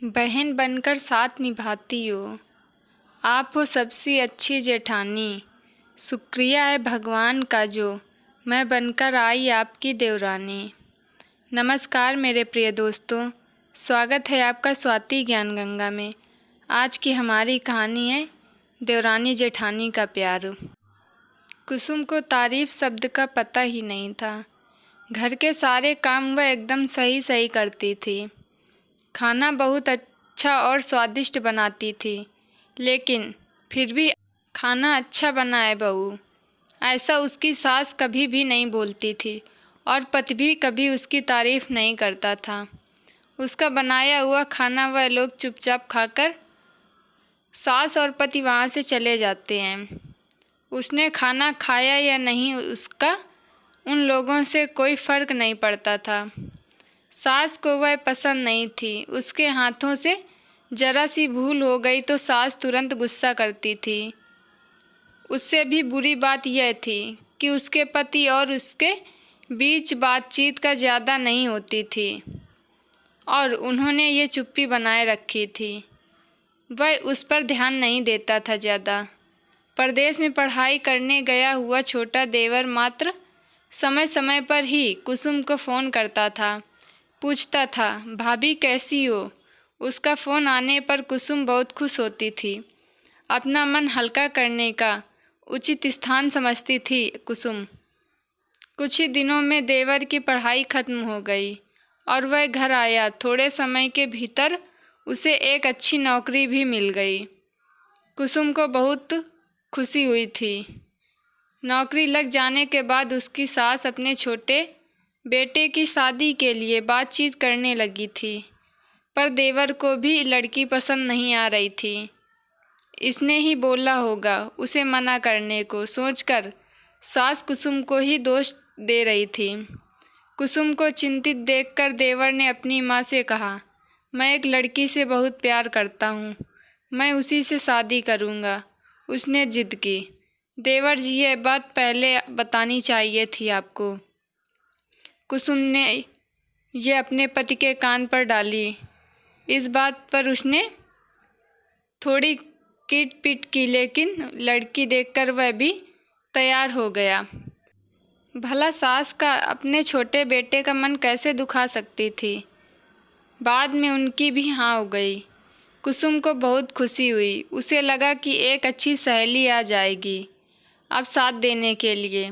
बहन बनकर साथ निभाती हो, आप हो सबसे अच्छी जेठानी। शुक्रिया है भगवान का जो मैं बनकर आई आपकी देवरानी। नमस्कार मेरे प्रिय दोस्तों, स्वागत है आपका स्वाति ज्ञान गंगा में। आज की हमारी कहानी है देवरानी जेठानी का प्यार। कुसुम को तारीफ शब्द का पता ही नहीं था। घर के सारे काम वह एकदम सही सही करती थी। खाना बहुत अच्छा और स्वादिष्ट बनाती थी, लेकिन फिर भी खाना अच्छा बना है बहू, ऐसा उसकी सास कभी भी नहीं बोलती थी और पति भी कभी उसकी तारीफ नहीं करता था। उसका बनाया हुआ खाना वह लोग चुपचाप खाकर सास और पति वहाँ से चले जाते हैं। उसने खाना खाया या नहीं, उसका उन लोगों से कोई फ़र्क नहीं पड़ता था। सास को वह पसंद नहीं थी। उसके हाथों से जरा सी भूल हो गई तो सास तुरंत गुस्सा करती थी। उससे भी बुरी बात यह थी कि उसके पति और उसके बीच बातचीत का ज़्यादा नहीं होती थी और उन्होंने ये चुप्पी बनाए रखी थी। वह उस पर ध्यान नहीं देता था ज़्यादा। परदेश में पढ़ाई करने गया हुआ छोटा देवर मात्र समय समय पर ही कुसुम को फ़ोन करता था, पूछता था भाभी कैसी हो। उसका फ़ोन आने पर कुसुम बहुत खुश होती थी। अपना मन हल्का करने का उचित स्थान समझती थी कुसुम। कुछ ही दिनों में देवर की पढ़ाई खत्म हो गई और वह घर आया। थोड़े समय के भीतर उसे एक अच्छी नौकरी भी मिल गई। कुसुम को बहुत खुशी हुई थी। नौकरी लग जाने के बाद उसकी सास अपने छोटे बेटे की शादी के लिए बातचीत करने लगी थी, पर देवर को भी लड़की पसंद नहीं आ रही थी। इसने ही बोला होगा उसे मना करने को सोचकर सास कुसुम को ही दोष दे रही थी। कुसुम को चिंतित देखकर देवर ने अपनी माँ से कहा, मैं एक लड़की से बहुत प्यार करता हूँ, मैं उसी से शादी करूँगा। उसने जिद की। देवर जी, ये बात पहले बतानी चाहिए थी आपको। कुसुम ने यह अपने पति के कान पर डाली। इस बात पर उसने थोड़ी कीट पीट की, लेकिन लड़की देखकर वह भी तैयार हो गया। भला सास का अपने छोटे बेटे का मन कैसे दुखा सकती थी। बाद में उनकी भी हाँ हो गई। कुसुम को बहुत खुशी हुई। उसे लगा कि एक अच्छी सहेली आ जाएगी अब साथ देने के लिए,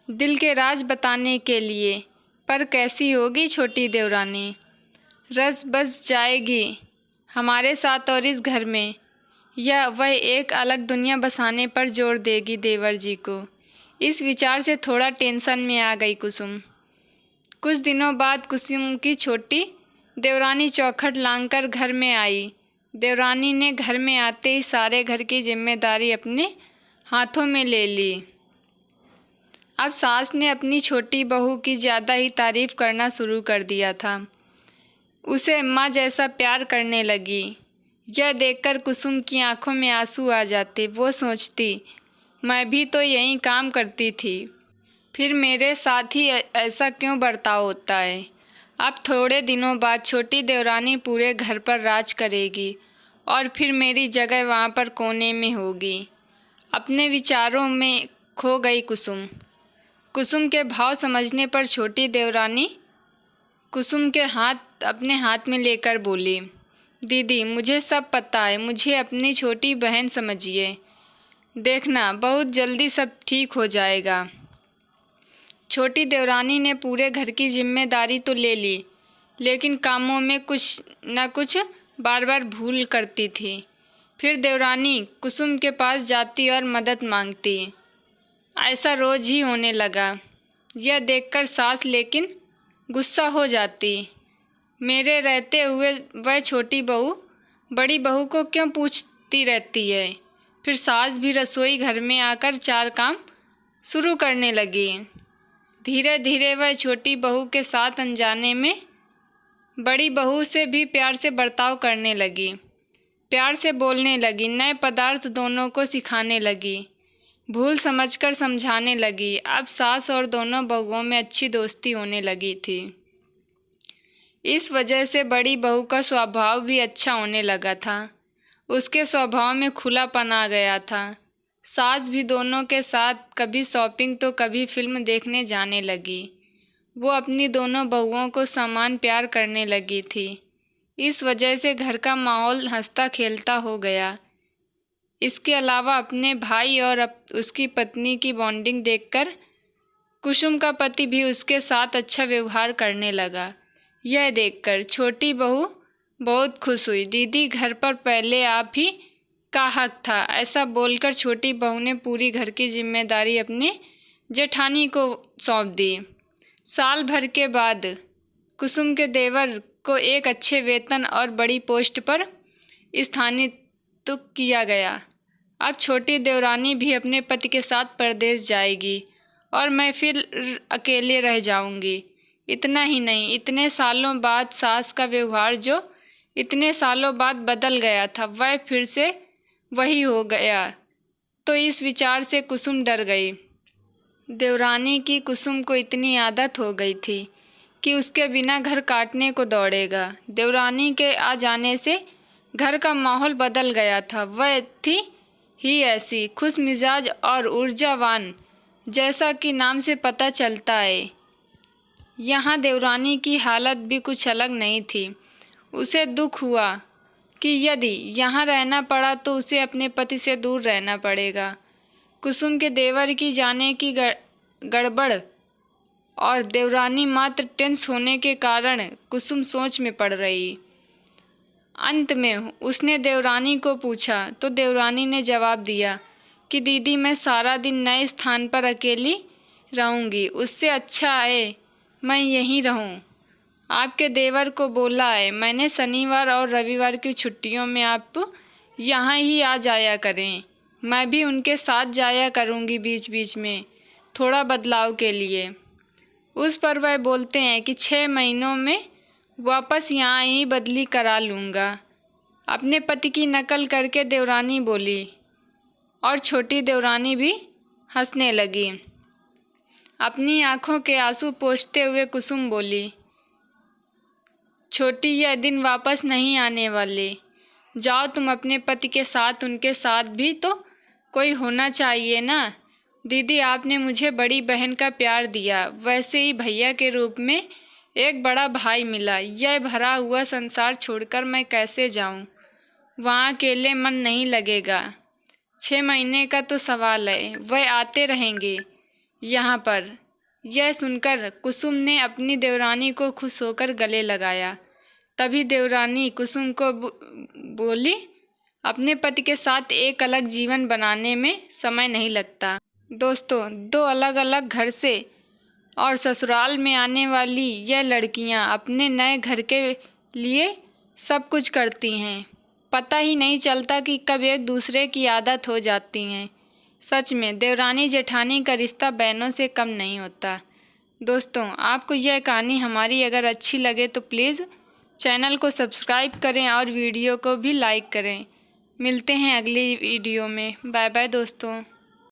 दिल के राज बताने के लिए। पर कैसी होगी छोटी देवरानी, रस बस जाएगी हमारे साथ और इस घर में, या वह एक अलग दुनिया बसाने पर जोर देगी देवर जी को। इस विचार से थोड़ा टेंशन में आ गई कुसुम। कुछ दिनों बाद कुसुम की छोटी देवरानी चौखट लांघकर घर में आई। देवरानी ने घर में आते ही सारे घर की जिम्मेदारी अपने हाथों में ले ली। अब सास ने अपनी छोटी बहू की ज़्यादा ही तारीफ करना शुरू कर दिया था। उसे माँ जैसा प्यार करने लगी। यह देखकर कुसुम की आंखों में आंसू आ जाते। वो सोचती, मैं भी तो यही काम करती थी, फिर मेरे साथ ही ऐसा क्यों बर्ताव होता है। अब थोड़े दिनों बाद छोटी देवरानी पूरे घर पर राज करेगी और फिर मेरी जगह वहाँ पर कोने में होगी। अपने विचारों में खो गई कुसुम। कुसुम के भाव समझने पर छोटी देवरानी कुसुम के हाथ अपने हाथ में लेकर बोली, दीदी मुझे सब पता है, मुझे अपनी छोटी बहन समझिए। देखना बहुत जल्दी सब ठीक हो जाएगा। छोटी देवरानी ने पूरे घर की जिम्मेदारी तो ले ली, लेकिन कामों में कुछ न कुछ बार बार भूल करती थी। फिर देवरानी कुसुम के पास जाती और मदद मांगती। ऐसा रोज ही होने लगा। यह देखकर सास लेकिन गुस्सा हो जाती। मेरे रहते हुए वह छोटी बहू बड़ी बहू को क्यों पूछती रहती है। फिर सास भी रसोई घर में आकर चार काम शुरू करने लगी। धीरे धीरे वह छोटी बहू के साथ अनजाने में बड़ी बहू से भी प्यार से बर्ताव करने लगी। प्यार से बोलने लगी, नए पदार्थ दोनों को सिखाने लगी, भूल समझकर समझाने लगी। अब सास और दोनों बहुओं में अच्छी दोस्ती होने लगी थी। इस वजह से बड़ी बहू का स्वभाव भी अच्छा होने लगा था। उसके स्वभाव में खुलापन आ गया था। सास भी दोनों के साथ कभी शॉपिंग तो कभी फिल्म देखने जाने लगी। वो अपनी दोनों बहुओं को समान प्यार करने लगी थी। इस वजह से घर का माहौल हंसता खेलता हो गया। इसके अलावा अपने भाई और उसकी पत्नी की बॉन्डिंग देखकर कुसुम का पति भी उसके साथ अच्छा व्यवहार करने लगा। यह देखकर छोटी बहू बहुत खुश हुई। दीदी, घर पर पहले आप ही का हक था। ऐसा बोलकर छोटी बहू ने पूरी घर की जिम्मेदारी अपने जेठानी को सौंप दी। साल भर के बाद कुसुम के देवर को एक अच्छे वेतन और बड़ी पोस्ट पर स्थानांतरित किया गया। अब छोटी देवरानी भी अपने पति के साथ परदेश जाएगी और मैं फिर अकेले रह जाऊंगी। इतना ही नहीं, इतने सालों बाद सास का व्यवहार जो इतने सालों बाद बदल गया था, वह फिर से वही हो गया। तो इस विचार से कुसुम डर गई। देवरानी की कुसुम को इतनी आदत हो गई थी कि उसके बिना घर काटने को दौड़ेगा। देवरानी के आ जाने से घर का माहौल बदल गया था। वह थी ही ऐसी खुश मिजाज और ऊर्जावान, जैसा कि नाम से पता चलता है। यहाँ देवरानी की हालत भी कुछ अलग नहीं थी। उसे दुख हुआ कि यदि यहाँ रहना पड़ा तो उसे अपने पति से दूर रहना पड़ेगा। कुसुम के देवर की जाने की गड़बड़ और देवरानी मात्र टेंस होने के कारण कुसुम सोच में पड़ रही। अंत में उसने देवरानी को पूछा तो देवरानी ने जवाब दिया कि दीदी, मैं सारा दिन नए स्थान पर अकेली रहूँगी। उससे अच्छा है मैं यहीं रहूँ। आपके देवर को बोला है मैंने शनिवार और रविवार की छुट्टियों में आप यहाँ ही आ जाया करें। मैं भी उनके साथ जाया करूँगी बीच बीच में, थोड़ा बदलाव के लिए। उस पर वह बोलते हैं कि 6 महीनों में वापस यहाँ ही बदली करा लूँगा। अपने पति की नकल करके देवरानी बोली और छोटी देवरानी भी हंसने लगी। अपनी आंखों के आंसू पोंछते हुए कुसुम बोली, छोटी, यह दिन वापस नहीं आने वाले। जाओ तुम अपने पति के साथ, उनके साथ भी तो कोई होना चाहिए ना। दीदी, आपने मुझे बड़ी बहन का प्यार दिया, वैसे ही भैया के रूप में एक बड़ा भाई मिला। यह भरा हुआ संसार छोड़कर मैं कैसे जाऊं? वहाँ अकेले मन नहीं लगेगा। 6 महीने का तो सवाल है, वह आते रहेंगे यहाँ पर। यह सुनकर कुसुम ने अपनी देवरानी को खुश होकर गले लगाया। तभी देवरानी कुसुम को बोली, अपने पति के साथ एक अलग जीवन बनाने में समय नहीं लगता। दोस्तों, 2 अलग अलग घर से और ससुराल में आने वाली यह लड़कियां अपने नए घर के लिए सब कुछ करती हैं। पता ही नहीं चलता कि कब एक दूसरे की आदत हो जाती हैं। सच में देवरानी जेठानी का रिश्ता बहनों से कम नहीं होता। दोस्तों, आपको यह कहानी हमारी अगर अच्छी लगे तो प्लीज़ चैनल को सब्सक्राइब करें और वीडियो को भी लाइक करें। मिलते हैं अगली वीडियो में। बाय बाय दोस्तों।